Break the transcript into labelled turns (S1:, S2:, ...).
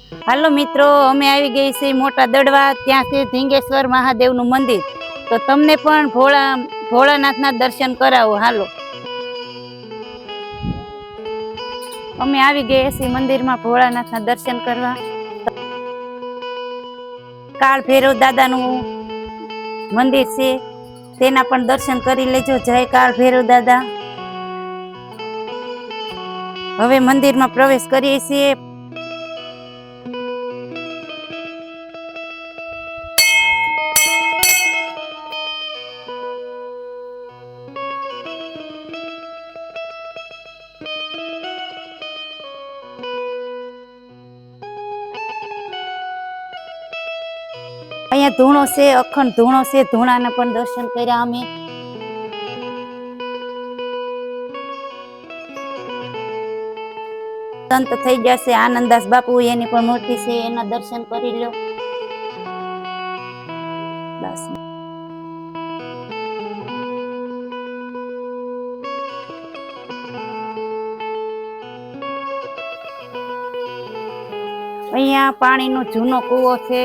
S1: હાલો મિત્રો, અમે આવી ગઈ છીએ મોટા દડવા. ત્યાં છે ઝીંગેશ્વર મહાદેવનું મંદિર. તો તમને પણ ભોળાનાથના દર્શન કરાવો. હાલો, અમે આવી ગયા છીએ મંદિરમાં ભોળાનાથના દર્શન કરવા. કાળ ભૈરવ દાદાનું મંદિર છે, તેના પણ દર્શન કરી લેજો. જય કાળ ભૈરવ દાદા. હવે મંદિરમાં પ્રવેશ કરીએ છીએ. અહીંયા ધૂણો છે, અખંડ ધૂણો છે. ધૂણાના પણ દર્શન કર્યા અમે. સંત થઈ જશે આનંદદાસ બાપુ, એની પણ મૂર્તિ છે, એના દર્શન કરી લો. બસ અહીંયા પાણીનો જૂનો કૂવો છે.